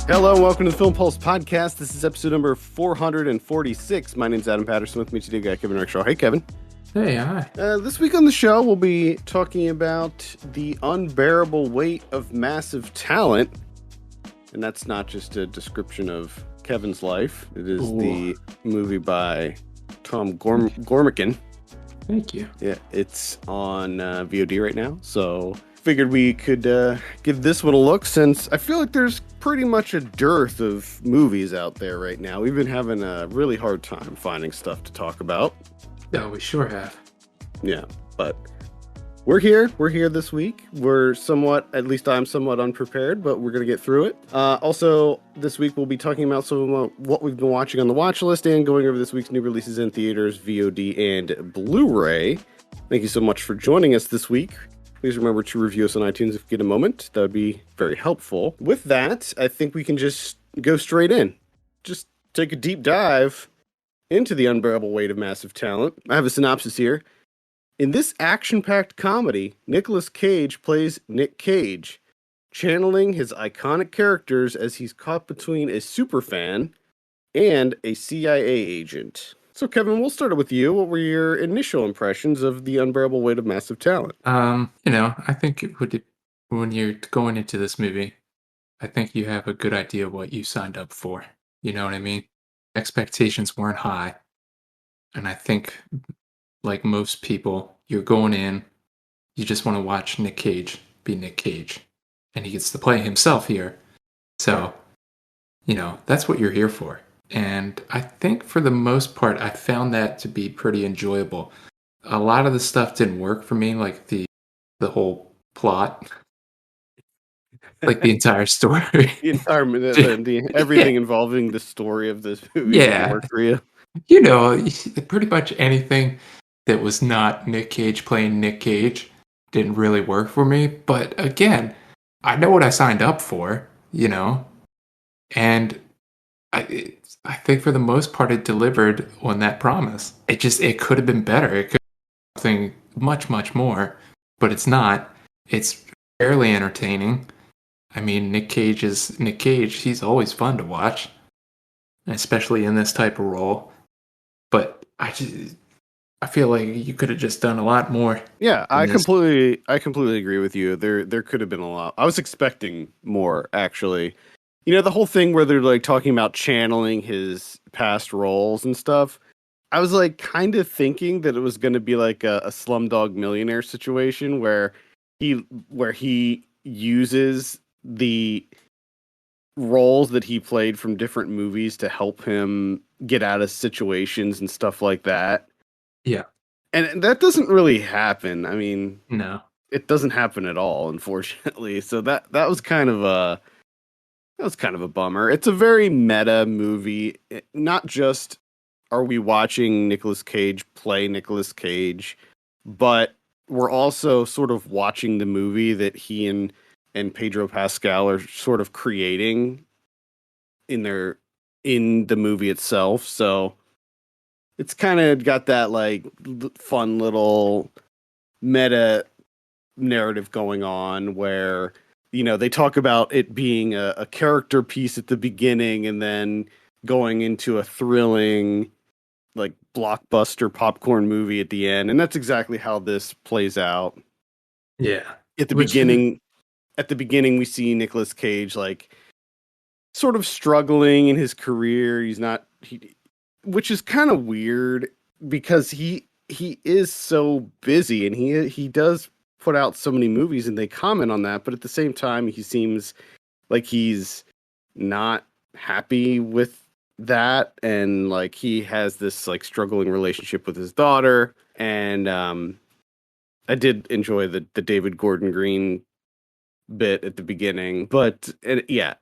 Hello and welcome to the Film Pulse podcast. This is episode number 446. My name's Adam Patterson. With me today, got Kevin Rickshaw. Hey, Kevin. Hey, hi. This week on the show, we'll be talking about the unbearable weight of massive talent. And that's not just a description of Kevin's life. It is the movie by Tom Gormican. Thank you. Yeah, it's on VOD right now. So figured we could give this one a look, since I feel like there's pretty much a dearth of movies out there right now. We've been having a really hard time finding stuff to talk about. Oh, we sure have. Yeah, but we're here. We're here this week. We're somewhat, at least I'm somewhat unprepared, but we're going to get through it. Also, this week we'll be talking about some of what we've been watching on the watch list and going over this week's new releases in theaters, VOD, and Blu-ray. Thank you so much for joining us this week. Please remember to review us on iTunes if you get a moment. That would be very helpful. With that, I think we can just go straight in. Just take a deep dive into the unbearable weight of massive talent. I have a synopsis here. In this action-packed comedy, Nicolas Cage plays Nic Cage, channeling his iconic characters as he's caught between a superfan and a CIA agent. So, Kevin, we'll start with you. What were your initial impressions of the unbearable weight of massive talent? I think when you're going into this movie, I think you have a good idea what you signed up for. You know what I mean? Expectations weren't high. And I think, like most people, you're going in, you just want to watch Nic Cage be Nic Cage. And he gets to play himself here. So, that's what you're here for. And I think for the most part, I found that to be pretty enjoyable. A lot of the stuff didn't work for me, like the whole plot, like the entire story. Everything involving the story of this movie didn't work for you. Pretty much anything that was not Nic Cage playing Nic Cage didn't really work for me. But again, I know what I signed up for, and I think for the most part it delivered on that promise. It could have been better. It could have been something much, much more, but it's not. It's fairly entertaining. I mean, Nic Cage is Nic Cage. He's always fun to watch, especially in this type of role. But I feel like you could have just done a lot more. Yeah, I completely agree with you. There could have been a lot. I was expecting more, actually. The whole thing where they're like talking about channeling his past roles and stuff. I was like kind of thinking that it was going to be like a Slumdog Millionaire situation where he uses the roles that he played from different movies to help him get out of situations and stuff like that. Yeah. And that doesn't really happen. I mean, no, it doesn't happen at all, unfortunately. So that was kind of a bummer. It's a very meta movie. Not just are we watching Nicolas Cage play Nicolas Cage, but we're also sort of watching the movie that he and Pedro Pascal are sort of creating in the movie itself. So it's kind of got that like fun little meta narrative going on where they talk about it being a character piece at the beginning and then going into a thrilling, like, blockbuster popcorn movie at the end. And that's exactly how this plays out. Yeah. At the beginning, we see Nicolas Cage, like, sort of struggling in his career. Which is kind of weird because he is so busy and he does put out so many movies and they comment on that, but at the same time he seems like he's not happy with that, and like he has this like struggling relationship with his daughter. And I did enjoy the David Gordon Green bit at the beginning, but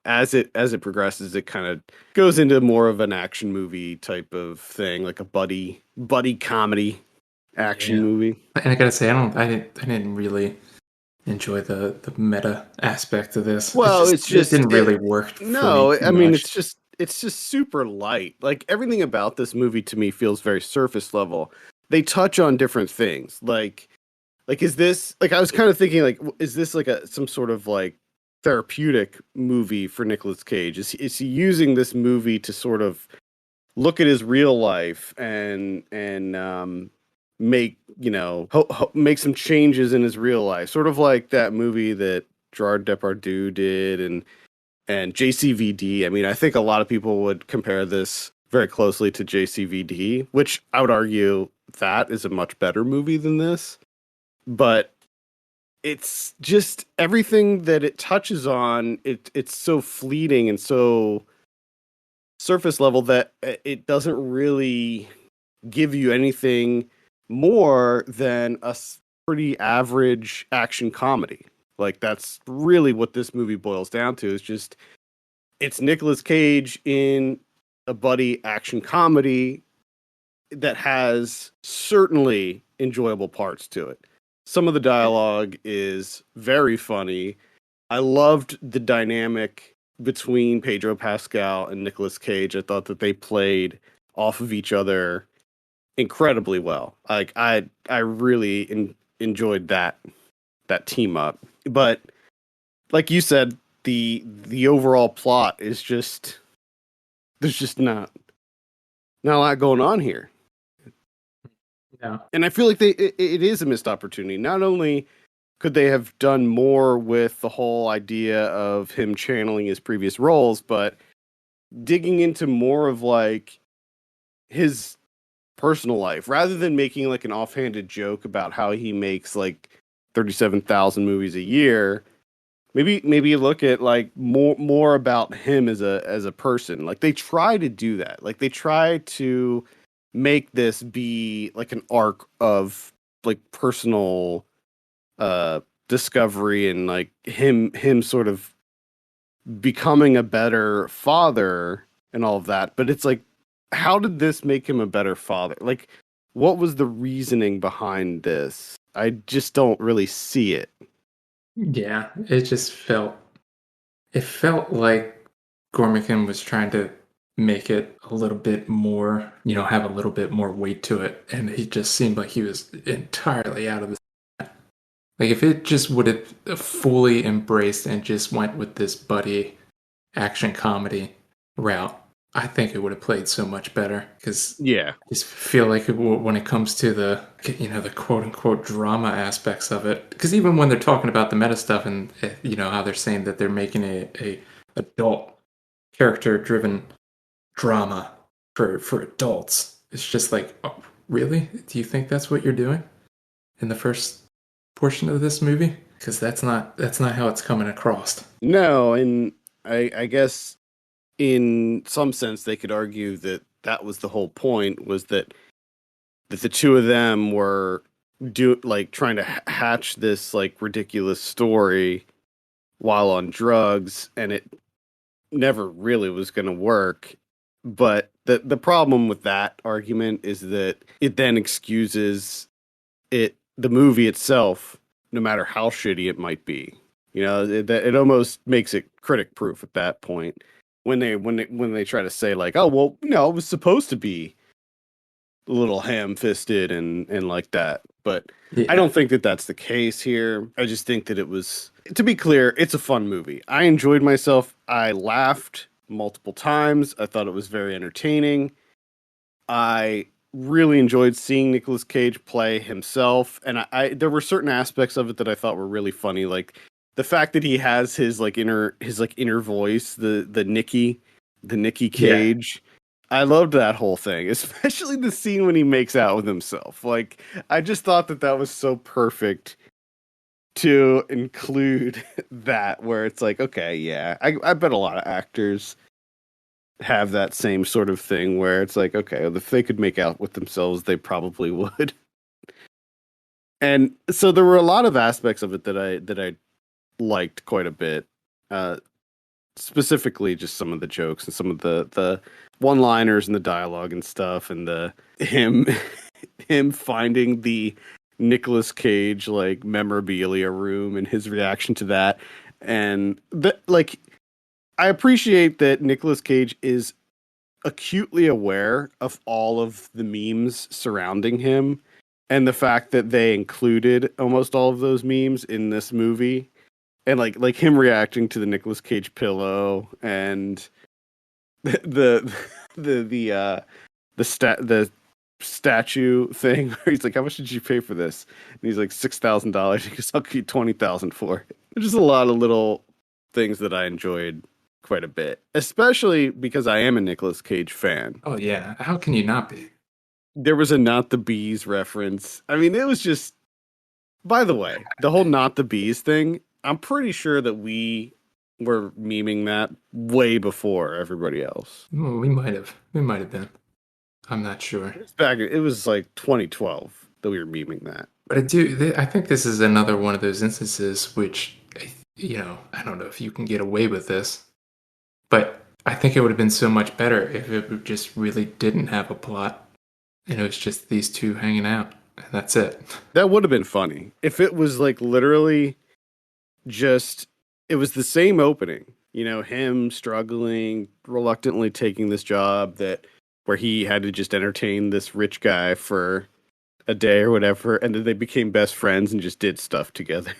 as it progresses, it kind of goes into more of an action movie type of thing, like a buddy comedy action movie. And I gotta say, I didn't really enjoy the meta aspect of this. Well, it didn't really work. No, I mean, it's just super light. Like, everything about this movie to me feels very surface level. They touch on different things, like is this, like, I was kind of thinking, like, is this like some sort of like therapeutic movie for Nicolas Cage. Is he using this movie to sort of look at his real life and make make some changes in his real life, sort of like that movie that Gerard Depardieu did and JCVD. I mean, I think a lot of people would compare this very closely to JCVD, which I would argue that is a much better movie than this. But it's just everything that it touches on. It's so fleeting and so surface level that it doesn't really give you anything more than pretty average action comedy. Like that's really what this movie boils down to. Is just it's Nicolas Cage in a buddy action comedy that has certainly enjoyable parts to it. Some of the dialogue is very funny. I loved the dynamic between Pedro Pascal and Nicolas Cage. I thought that they played off of each other incredibly well. Like I really enjoyed that team up. But like you said, the overall plot is just there's just not a lot going on here. No. And I feel like it is a missed opportunity. Not only could they have done more with the whole idea of him channeling his previous roles, but digging into more of like his personal life rather than making like an offhanded joke about how he makes like 37,000 movies a year. Maybe look at like more about him as a person. Like they try to do that. Like they try to make this be like an arc of like personal discovery and like him sort of becoming a better father and all of that. But it's like, how did this make him a better father? Like, what was the reasoning behind this? I just don't really see it. Yeah, it felt like Gormican was trying to make it a little bit more, have a little bit more weight to it, and he just seemed like he was entirely out of the. Like if it just would have fully embraced and just went with this buddy action comedy route, I think it would have played so much better. Because Yeah. I just feel like when it comes to the quote unquote drama aspects of it, because even when they're talking about the meta stuff and how they're saying that they're making a adult character driven drama for adults, it's just like, oh, really? Do you think that's what you're doing in the first portion of this movie? Because that's not how it's coming across. No, and I guess in some sense they could argue that that was the whole point was that the two of them were trying to hatch this like ridiculous story while on drugs and it never really was going to work. But the problem with that argument is that it then excuses the movie itself, no matter how shitty it might be. It almost makes it critic proof at that point when they try to say like, oh well, it was supposed to be a little ham fisted and like that. But I Yeah. don't think that that's the case here. I just think that it was, to be clear, it's a fun movie. I enjoyed myself. I laughed multiple times. I thought it was very entertaining. I really enjoyed seeing Nicolas Cage play himself, and I there were certain aspects of it that I thought were really funny, like the fact that he has his inner voice, the Nicky Yeah. Cage. I loved that whole thing, especially the scene when he makes out with himself. Like I just thought that that was so perfect to include that, where it's like, okay, yeah, I bet a lot of actors have that same sort of thing where it's like, okay, if they could make out with themselves, they probably would. And so there were a lot of aspects of it that I liked quite a bit. Uh, Specifically, just some of the jokes and some of the one-liners and the dialogue and stuff, and the him him finding the Nicolas Cage like memorabilia room and his reaction to that, and I appreciate that Nicolas Cage is acutely aware of all of the memes surrounding him and the fact that they included almost all of those memes in this movie. and like him reacting to the Nicolas Cage pillow and the the statue thing where he's like, "How much did you pay for this?" And he's like, $6,000. He goes, "I'll give you 20,000 for it." There's just a lot of little things that I enjoyed quite a bit, especially because I am a Nicolas Cage fan. Oh yeah, how can you not be? There was a Not the Bees reference. I mean, it was just. By the way, the whole Not the Bees thing. I'm pretty sure that we were memeing that way before everybody else. Well, we might have been. I'm not sure. It was like 2012 that we were memeing that. But I think this is another one of those instances which, I don't know if you can get away with this, but I think it would have been so much better if it just really didn't have a plot and it was just these two hanging out and that's it. That would have been funny if it was like literally just it was the same opening. You know, him struggling, reluctantly taking this job that where he had to just entertain this rich guy for a day or whatever, and then they became best friends and just did stuff together.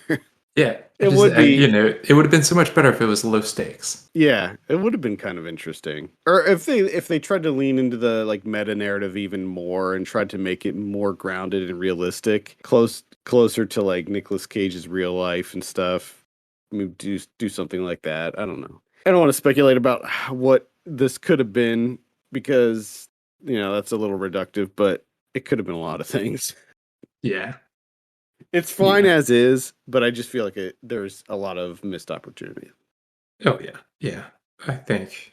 Yeah, It would be, it would have been so much better if it was low stakes. yeah, it would have been kind of interesting. Or if they tried to lean into the like meta narrative even more and tried to make it more grounded and realistic, closer to like Nicolas Cage's real life and stuff. I mean, do something like that. I don't know. I don't want to speculate about what this could have been because that's a little reductive, but it could have been a lot of things. Yeah, It's fine yeah. as is, but I just feel like there's a lot of missed opportunity. Oh yeah, yeah. I think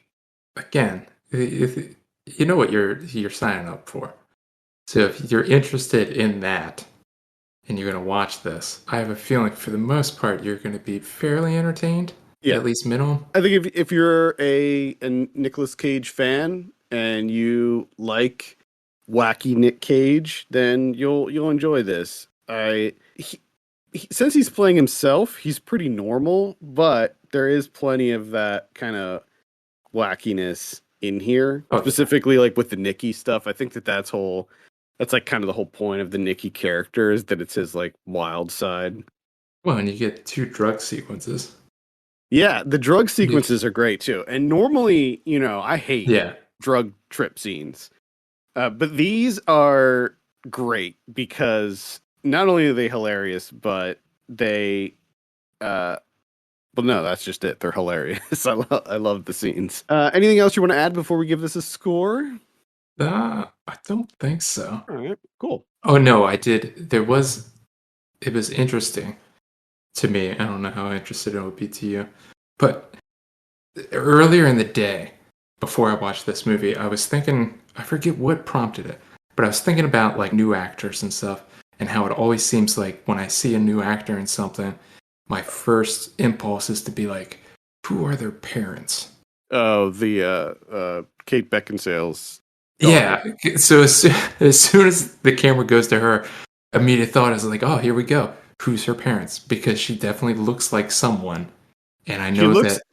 again, if you know what you're signing up for. So if you're interested in that and you're going to watch this, I have a feeling for the most part you're going to be fairly entertained, Yeah, at least minimum. I think if you're a Nicolas Cage fan and you like wacky Nick Cage, then you'll enjoy this. Since he's playing himself, he's pretty normal, but there is plenty of that kind of wackiness in here, Oh yeah. specifically like with the Nicky stuff. I think that's like kind of the whole point of the Nicky character is that it's his like wild side. Well, and you get two drug sequences. Yeah, the drug You- sequences are great too. And normally, I hate Yeah. drug trip scenes. But these are great because not only are they hilarious, but they well no, that's just it. They're hilarious. I love the scenes. Anything else you want to add before we give this a score? I don't think so. All right, cool. Oh no, I did. It was interesting to me. I don't know how interested it would be to you. But earlier in the day, before I watched this movie, I was thinking, I forget what prompted it, but I was thinking about like new actors and stuff and how it always seems like when I see a new actor in something, my first impulse is to be like, who are their parents? Oh, the Kate Beckinsale's daughter. Yeah. So as soon as the camera goes to her, immediate thought is like, oh, here we go. Who's her parents? Because she definitely looks like someone. And I She know looks that,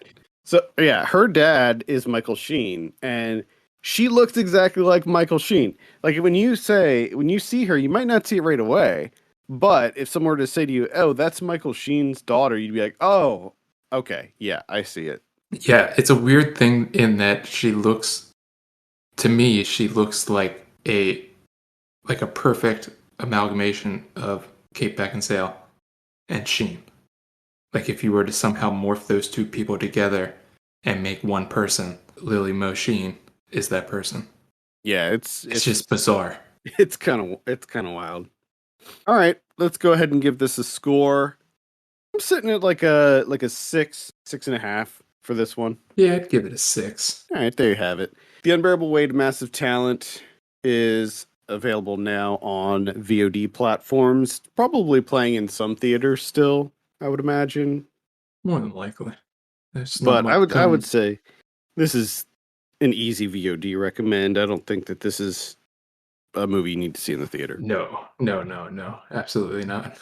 so yeah, her dad is Michael Sheen and she looks exactly like Michael Sheen. Like when you see her, you might not see it right away, but if someone were to say to you, "Oh, that's Michael Sheen's daughter," you'd be like, "Oh, okay, yeah, I see it." yeah, it's a weird thing in that to me, she looks like a perfect amalgamation of Kate Beckinsale and Sheen. Like if you were to somehow morph those two people together and make one person, Lily Mo Sheen is that person. Yeah, It's just bizarre. it's kind of wild. All right, let's go ahead and give this a score. I'm sitting at like a 6.5 for this one. Yeah, I'd give it a 6. All right, there you have it. The Unbearable Weight of Massive Talent is available now on VOD platforms. Probably playing in some theaters still, I would imagine. More than likely. There's not But much I would coming. say this is an easy VOD recommend. I don't think that this is a movie you need to see in the theater. No, no, no, no. Absolutely not.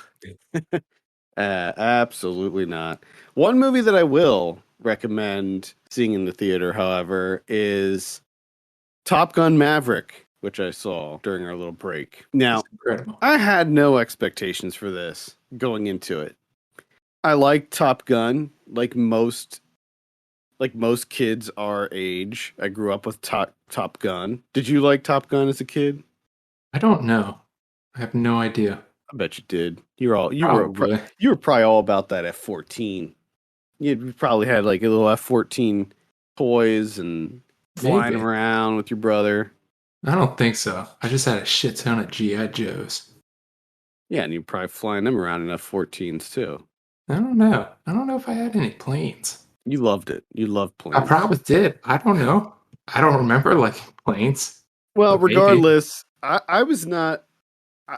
Absolutely not. One movie that I will recommend seeing in the theater, however, is Top Gun Maverick, which I saw during our little break. It's Now, incredible. I had no expectations for this going into it. I like Top Gun, like most kids our age. I grew up with Top Gun. Did you like Top Gun as a kid? I don't know. I have no idea. I bet you did. Probably. You were probably all about that F-14. You probably had like a little F-14 toys and flying Maybe. around with your brother. I don't think so. I just had a shit ton of G.I. Joes. Yeah, and you're probably flying them around in F-14s too. I don't know. I don't know if I had any planes. You loved it. You loved I planes. probably did. I don't know. I don't remember liking planes, Well, but maybe. regardless, I was not.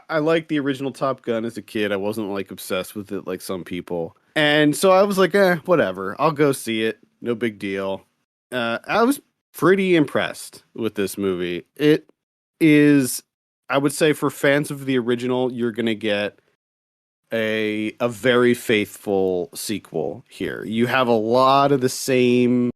I liked the original Top Gun as a kid. I wasn't like obsessed with it like some people, and so I was like, whatever. I'll go see it. No big deal. I was pretty impressed with this movie. It is, I would say, for fans of the original, you're gonna get a very faithful sequel here. You have a lot of the same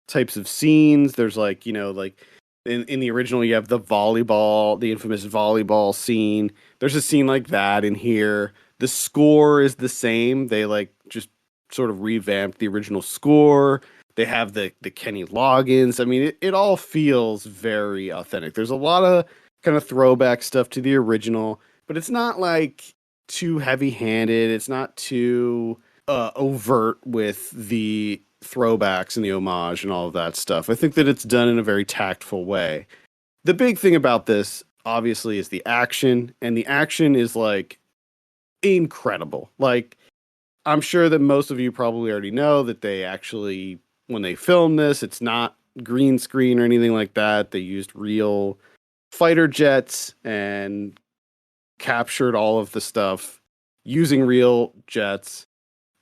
types of scenes. There's like, like in the original you have the infamous volleyball scene. There's a scene like that in here. The score is the same. They like just sort of revamped the original score. They have the Kenny Loggins. I mean, it all feels very authentic. There's a lot of kind of throwback stuff to the original, but it's not like too heavy-handed. It's not too overt with the throwbacks and the homage and all of that stuff. I think that it's done in a very tactful way. The big thing about this, obviously, is the action, and the action is like incredible. Like, I'm sure that most of you probably already know that they actually, when they filmed this, it's not green screen or anything like that. They used real fighter jets and captured all of the stuff using real jets,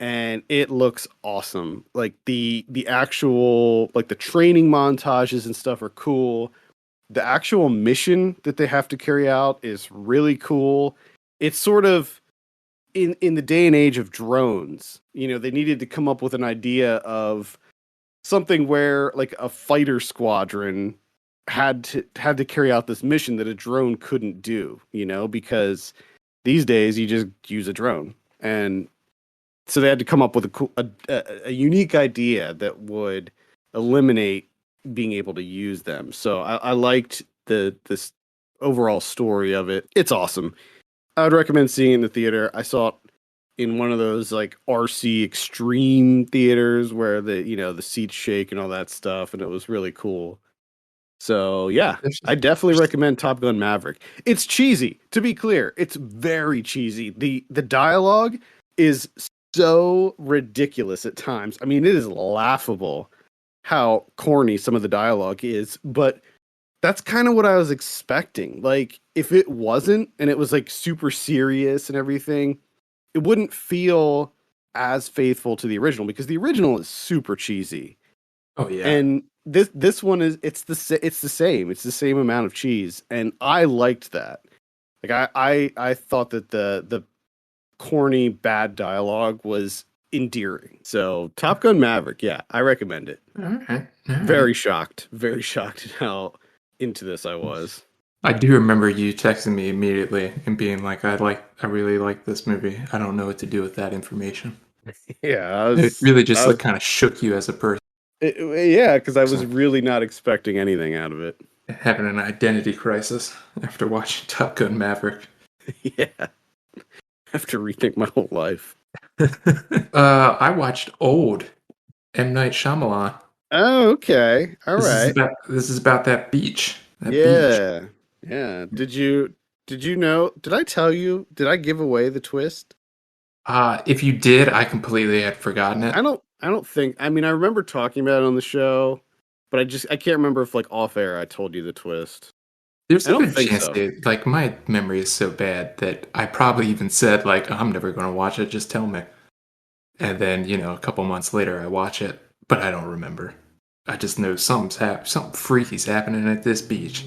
and it looks awesome. Like the actual, like the training montages and stuff are cool. The actual mission that they have to carry out is really cool. It's sort of in the day and age of drones, they needed to come up with an idea of something where like a fighter squadron had to carry out this mission that a drone couldn't do, because these days you just use a drone. And so they had to come up with a unique idea that would eliminate being able to use them. So I liked this overall story of it. It's awesome. I would recommend seeing it in the theater. I saw it in one of those like RC extreme theaters where the seats shake and all that stuff, and it was really cool. So yeah, I definitely recommend Top Gun Maverick. It's cheesy, to be clear. It's very cheesy. The dialogue is so ridiculous at times. I mean, it is laughable how corny some of the dialogue is, but that's kind of what I was expecting. Like, if it wasn't and it was like super serious and everything, it wouldn't feel as faithful to the original, because the original is super cheesy. Oh yeah. And this one is it's the same. It's the same amount of cheese, and I liked that. Like I thought that the corny bad dialogue was endearing. So Top Gun Maverick, yeah, I recommend it. All right. All right. Very shocked at how into this I was. I do remember you texting me immediately and being like, I really like this movie. I don't know what to do with that information." Yeah, It really just like kind of shook you as a person. yeah, because I was So, really not expecting anything out of it. having an identity crisis after watching Top Gun Maverick. Yeah, I have to rethink my whole life. I watched Old, M. Night Shyamalan. Oh, okay, all right. This is about that beach. That beach. Yeah. Yeah. Did you know? Did I tell you? Did I give away the twist? If you did, I completely had forgotten it. I don't think. I mean, I remember talking about it on the show, but I can't remember if like off air I told you the twist. There's I a don't good think chance so. that, like, my memory is so bad that I probably even said, like, I'm never going to watch it, just tell me. And then, a couple months later, I watch it, but I don't remember. I just know something freaky's happening at this beach.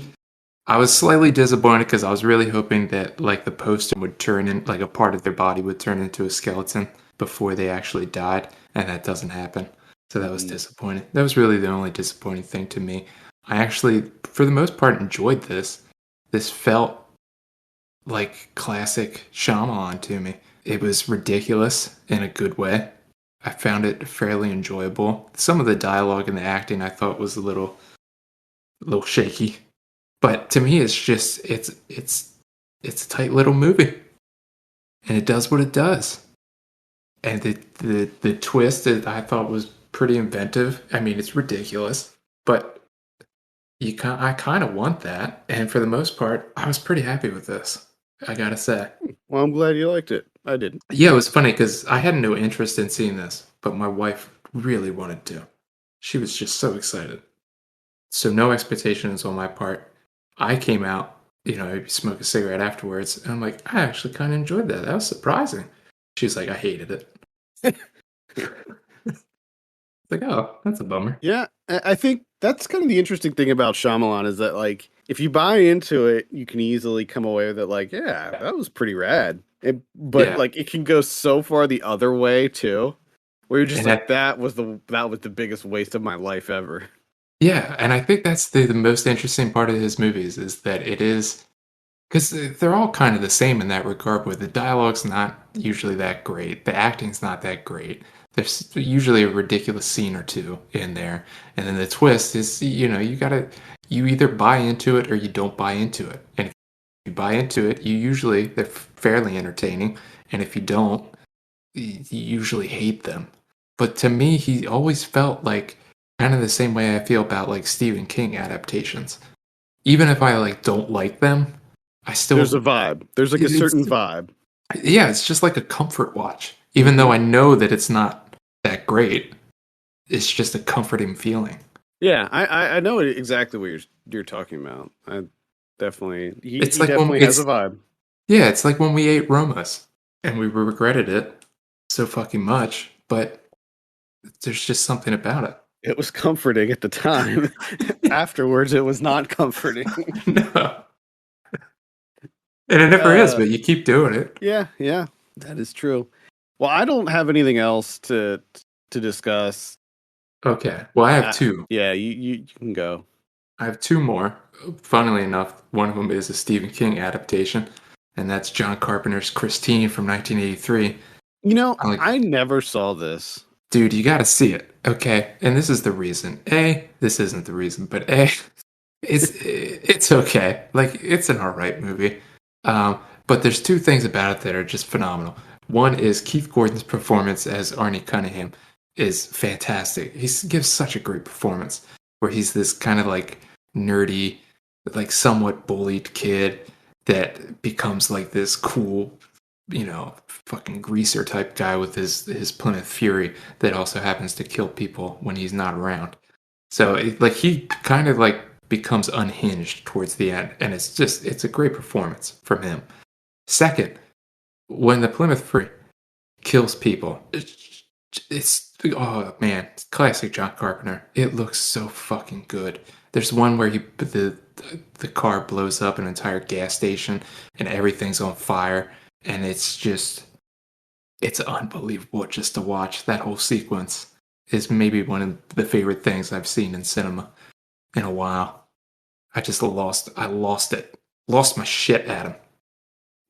I was slightly disappointed because I was really hoping that, like, the poster would turn in, like, a part of their body would turn into a skeleton before they actually died, and that doesn't happen. So that was Mm. disappointing. That was really the only disappointing thing to me. I actually, for the most part, enjoyed this. This felt like classic Shyamalan to me. It was ridiculous in a good way. I found it fairly enjoyable. Some of the dialogue and the acting I thought was a little shaky, but to me, it's just it's a tight little movie, and it does what it does. And the twist that I thought was pretty inventive. I mean, it's ridiculous, but I kind of want that. And for the most part, I was pretty happy with this. I gotta say. Well, I'm glad you liked it. I didn't. Yeah, it was funny because I had no interest in seeing this, but my wife really wanted to. She was just so excited. So no expectations on my part. I came out, I smoke a cigarette afterwards, and I'm like, I actually kind of enjoyed that. That was surprising. She's like, I hated it. It's like, oh, that's a bummer. Yeah, I think that's kind of the interesting thing about Shyamalan is that like if you buy into it, you can easily come away with it like, yeah, that was pretty rad. But Yeah, like it can go so far the other way too, where you're just and like that, that was the biggest waste of my life ever. yeah, and I think that's the most interesting part of his movies is that it is because they're all kind of the same in that regard, where the dialogue's not usually that great, the acting's not that great. There's usually a ridiculous scene or two in there, and then the twist is, you either buy into it or you don't buy into it. And if you buy into it, they're fairly entertaining, and if you don't, you usually hate them. But to me, he always felt like kind of the same way I feel about like Stephen King adaptations. Even if I like don't like them, I There's still a vibe. There's like a it's certain vibe. yeah, it's just like a comfort watch. Even though Hmm. I know that it's not that great, it's just a comforting feeling. Yeah, I know exactly what you're talking about. I definitely It's he like when definitely has a it's vibe. yeah, it's like when we ate Romas and we regretted it so fucking much, but there's just something about It was comforting at the time. it. Afterwards, it was not comforting. No. And it never is, uh, but you keep doing it. yeah, yeah, that is true. Well, I don't have anything else to discuss. Okay. Well, I have two. Yeah, you can go. I have two more. Funnily enough, one of them is a Stephen King adaptation, and that's John Carpenter's Christine from 1983. You know, I'm like, I never saw this. dude, you gotta see it, okay? And this is the reason. A, this isn't the reason, but A, it's okay. Like, it's an alright movie. But there's two things about it that are just phenomenal. One is Keith Gordon's performance as Arnie Cunningham is fantastic. He gives such a great performance where he's this kind of like nerdy, like somewhat bullied kid that becomes like this cool, fucking greaser type guy with his Plymouth Fury that also happens to kill people when he's not around. So like he kind of like becomes unhinged towards the end, and it's a great performance from him. Second, when the Plymouth Fury kills people, it's oh man, it's classic John Carpenter. It looks so fucking good. There's one where the car blows up an entire gas station and everything's on fire, and it's unbelievable just to watch. That whole sequence is maybe one of the favorite things I've seen in cinema in a while. I lost it. Lost my shit at him.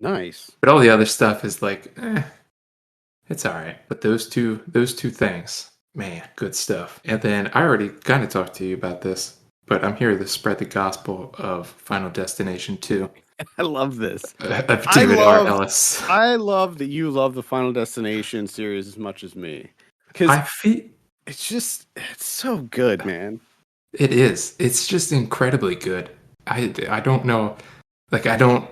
Nice. But all the other stuff is like, it's all right. But those two things, man, good stuff. And then I already kind of talked to you about this, but I'm here to spread the gospel of Final Destination 2 I love this. of I David R. love Ellis. I love that you love the Final Destination series as much as me. Cuz I feel it's so good, man. it is. It's just incredibly good. I don't know. Like I don't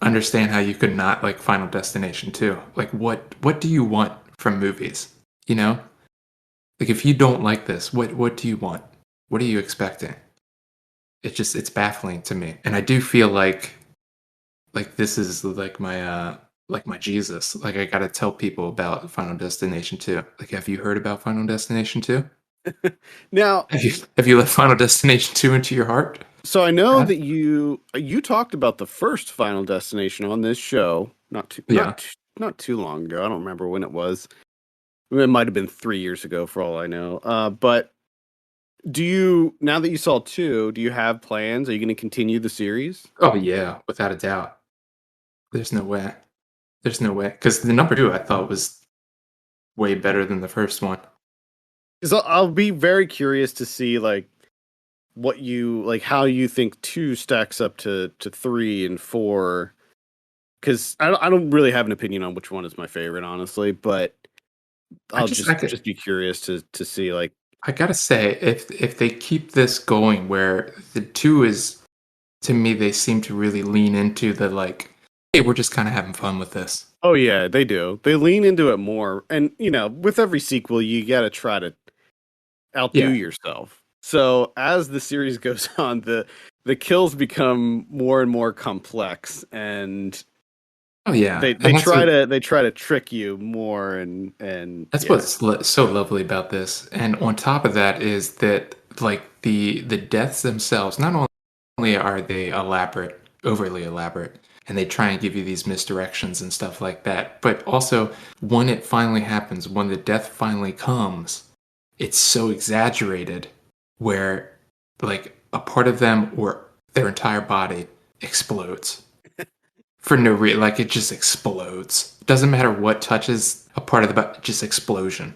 understand how you could not like Final Destination 2. Like what do you want from movies? You know? Like if you don't like this, what do you want? What are you expecting? It's baffling to me. And I do feel like this is like my Jesus. Like I got to tell people about Final Destination 2. Like have you heard about Final Destination 2? Now, Have you let Final Destination 2 into your heart? so I know Huh? that you talked about the first Final Destination on this show Yeah. not too long ago. I don't remember when it was. It might have been 3 years ago, for all I know. But do you now that you saw two? Do you have plans? Are you going to continue the series? Oh yeah, without a doubt. There's no way. There's no way. Because the number two I thought was way better than the first one. 'Cause I'll be very curious to see like what you like, how you think two stacks up to three and four. Because I don't really have an opinion on which one is my favorite, honestly. But I I'll just I could just be curious to see like, I gotta say, if they keep this going where the two is to me, they seem to really lean into the like, hey, we're just kind of having fun with this. oh yeah, they do. They lean into it more, and with every sequel, you got to try to outdo Yeah. yourself. So as the series goes on, the kills become more and more complex, and Oh yeah, they and try to trick you more, and that's yeah. what's so lovely about this. And on top of that is that like the deaths themselves, not only are they elaborate, overly elaborate, and they try and give you these misdirections and stuff like that, but also when it finally happens, when the death finally comes, it's so exaggerated where like a part of them or their entire body explodes for no reason. Like it just explodes. Doesn't matter what touches a part of the body, just explosion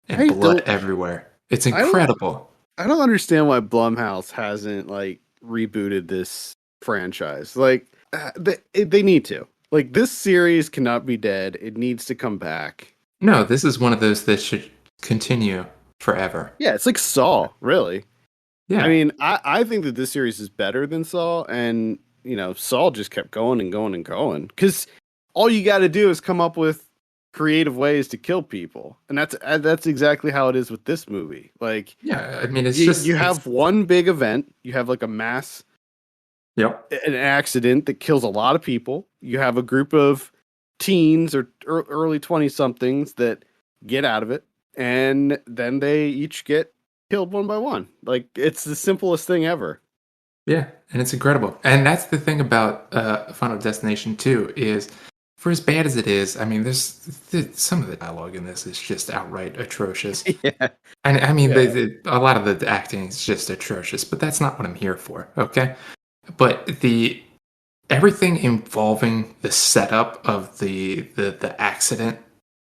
and I blood don't everywhere. It's I don't incredible. I don't understand why Blumhouse hasn't like rebooted this franchise. Like they need to. Like this series cannot be dead. It needs to come back. No, this is one of those that should continue forever. Yeah, it's like Saw, really. I Yeah, mean, I think that this series is better than Saw, and Saw just kept going and going and going because all you got to do is come up with creative ways to kill people, and that's exactly how it is with this movie. Like yeah. I mean, it's you just it's have one big event, you have like a mass yep, an accident that kills a lot of people. You have a group of teens or early 20 somethings that get out of it, and then they each get killed one by one. Like it's the simplest thing ever. yeah, and it's incredible. And that's the thing about Final Destination 2 is for as bad as it is, I mean, some of the dialogue in this is just outright atrocious. Yeah. And I mean, Yeah. a lot of the acting is just atrocious, but that's not what I'm here for. Okay, but the everything involving the setup of the accident,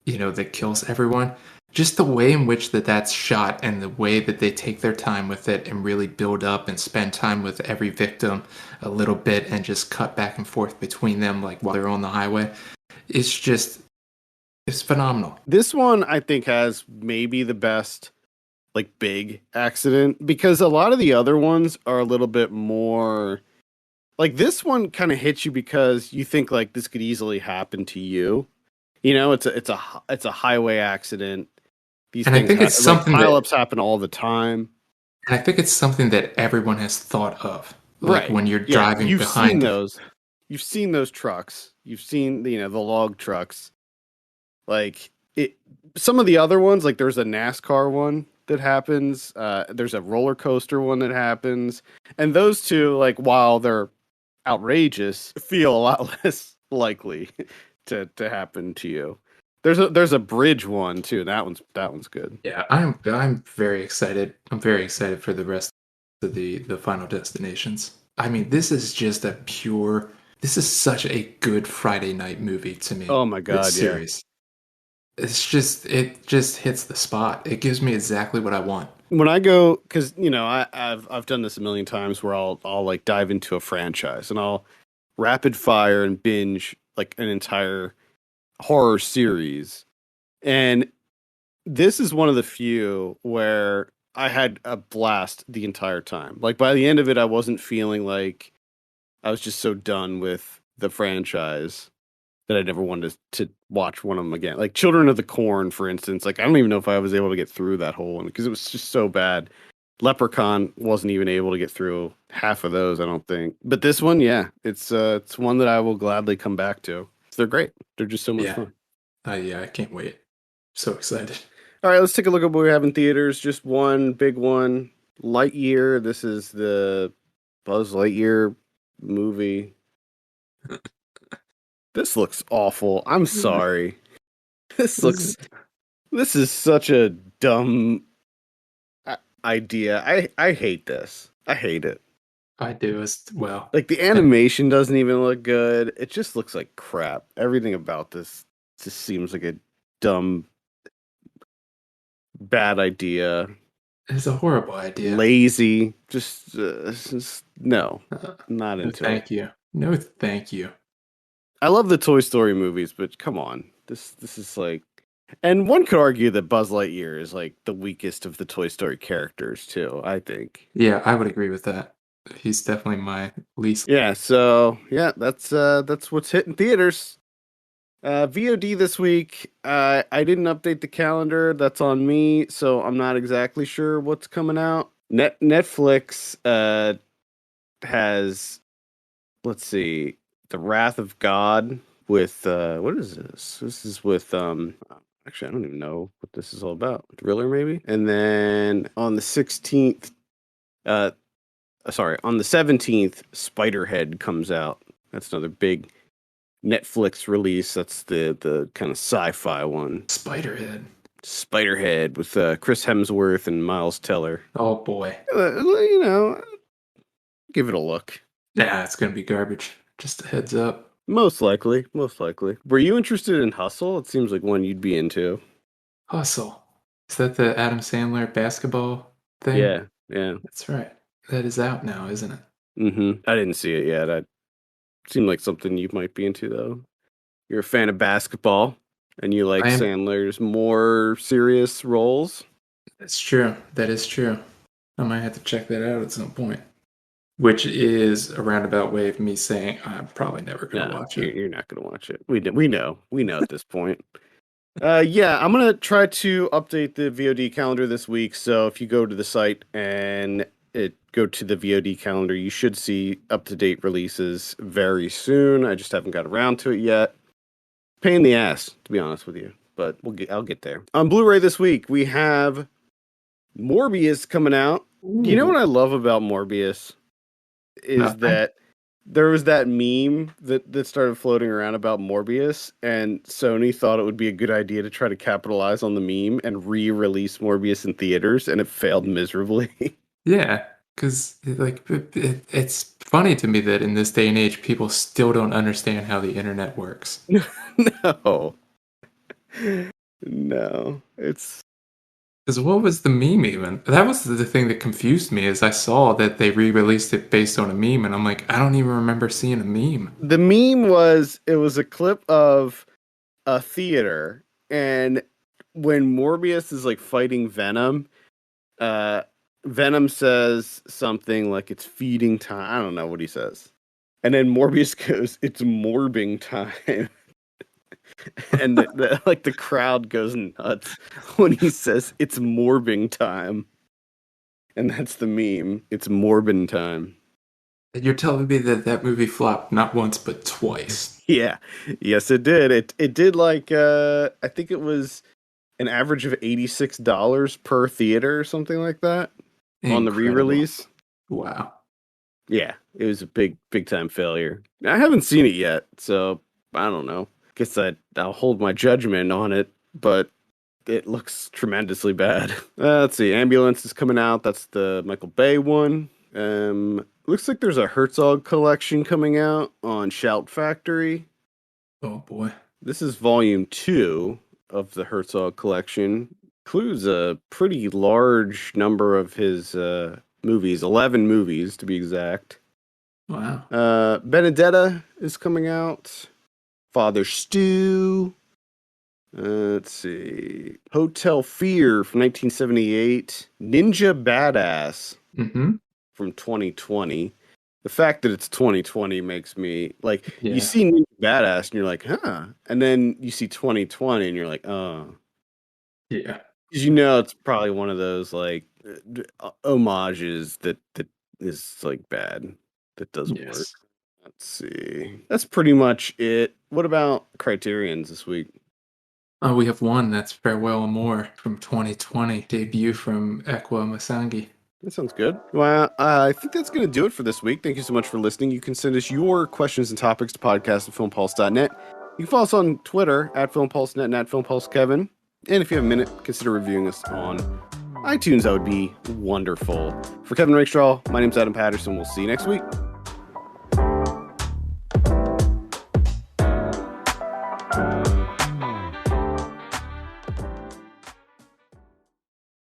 that kills everyone, just the way in which that's shot and the way that they take their time with it and really build up and spend time with every victim a little bit and just cut back and forth between them like while they're on the highway, it's phenomenal. This one I think has maybe the best like big accident because a lot of the other ones are a little bit more like this one kind of hits you because you think like this could easily happen to you. It's a highway accident. These And I things think it's like something that pileups happen all the time. and I think it's something that everyone has thought of. Like Right. when you're Yeah, driving behind it. you've seen those trucks. You've seen the log trucks. Like it some of the other ones, like there's a NASCAR one that happens. There's a roller coaster one that happens. And those two, like while they're outrageous, feel a lot less likely to happen to you. There's a bridge one too. That one's good. Yeah, I'm very excited. I'm very excited for the rest of the Final Destinations. I mean, this is such a good Friday night movie to me. Oh my This god, yeah. series. It just hits the spot. It gives me exactly what I want. When I go, because I've done this a million times where I'll like dive into a franchise and I'll rapid fire and binge like an entire horror series. And this is one of the few where I had a blast the entire time. Like by the end of it, I wasn't feeling like I was just so done with the franchise that I never wanted to watch one of them again. Like Children of the Corn, for instance. Like I don't even know if I was able to get through that whole one because it was just so bad. Leprechaun wasn't even able to get through half of those, I don't think. But this one, yeah, it's one that I will gladly come back to. They're great. They're just so much Yeah. fun. Yeah, I can't wait. So excited. All right, let's take a look at what we have in theaters. Just one big one. Lightyear. This is the Buzz Lightyear movie. This looks awful. I'm sorry. This This looks. This is such a dumb idea. I hate this. I hate it. I do as well. Like the And animation doesn't even look good. It just looks like crap. Everything about this just seems like a dumb, bad idea. it's a horrible idea. Lazy. Just no, not No, into it. thank you. No, thank you. I love the Toy Story movies, but come on, this is like, and one could argue that Buzz Lightyear is like the weakest of the Toy Story characters too. I think. Yeah, I would agree with that. He's definitely my least. Yeah. So yeah, that's what's hitting theaters. VOD this week. I didn't update the calendar. That's on me. So I'm not exactly sure what's coming out. Netflix has, let's see, The Wrath of God with what is this? This is with actually I don't even know what this is all about. Thriller maybe? And then on the 16th uh sorry, on the 17th Spiderhead comes out. That's another big Netflix release. That's the kind of sci-fi one. Spiderhead. Spiderhead with Chris Hemsworth and Miles Teller. Oh boy. You know, give it a look. Yeah, it's gonna be garbage. Just a heads up. Most likely, most likely. Were you interested in Hustle? It seems like one you'd be into. Hustle. Is that the Adam Sandler basketball thing? Yeah, yeah. That's right. That is out now, isn't it? I didn't see it yet. That seemed like something you might be into, though. You're a fan of basketball, and you like I am. Sandler's more serious roles. That's true. That is true. I might have to check that out at some point. Which is a roundabout way of me saying I'm probably never gonna No, watch it. you're not gonna watch it. We know at this point. Yeah, I'm gonna try to update the VOD calendar this week. So if you go to the site and go to the VOD calendar, you should see up to date releases very soon. I just haven't got around to it yet. Pain in the ass, to be honest with you, but I'll get there. On Blu-ray this week, we have Morbius coming out. Do you know Ooh. what I love about Morbius? Is Nothing. that there was that meme that started floating around about Morbius, and Sony thought it would be a good idea to try to capitalize on the meme and re-release Morbius in theaters, and it failed miserably. Yeah, because like it's funny to me that in this day and age, people still don't understand how the internet works. No, no, it's Because what was the meme even? That was the thing that confused me. Is I saw that they re-released it based on a meme, and I'm like, I don't even remember seeing a meme. the meme was it was a clip of a theater, and when Morbius is like fighting Venom, uh, Venom says something like it's feeding time. I don't know what he says. And then Morbius goes, "It's morbing time," and like the crowd goes nuts when he says, "It's morbing time," and that's the meme. It's morbin time. You're telling me that that movie flopped not once but twice. Yeah, yes, it did. It did like I think it was an average of $86 per theater or something like that on the Incredible. re-release. Wow. Yeah, it was a big time failure. I haven't seen it yet, so I don't know. Guess I'll hold my judgment on it, but it looks tremendously bad. Let's see, Ambulance is coming out. That's the Michael Bay one. Looks like there's a Herzog collection coming out on Shout Factory. Oh boy. This is volume 2 of the Herzog collection. Includes a pretty large number of his movies, 11 movies to be exact. Wow. Benedetta is coming out. Father Stew. Let's see. Hotel Fear from 1978. Ninja Badass Mm-hmm. from 2020. The fact that it's 2020 makes me like you Yeah. see Ninja Badass and you're like, huh? And then you see 2020 and you're like, oh. Yeah. Because you know it's probably one of those like homages that is like bad. That doesn't work. Yes. Let's see. That's pretty much it. What about Criterions this week? Oh, we have one that's Farewell Amore from 2020, debut from Ekwa Masangi. That sounds good. Well, I think that's going to do it for this week. Thank you so much for listening. You can send us your questions and topics to podcast@filmpulse.net. You can follow us on Twitter @FilmPulseNet and @FilmPulseKevin. And if you have a minute, consider reviewing us on iTunes, that would be wonderful. For Kevin Rakestraw, my name's Adam Patterson. We'll see you next week.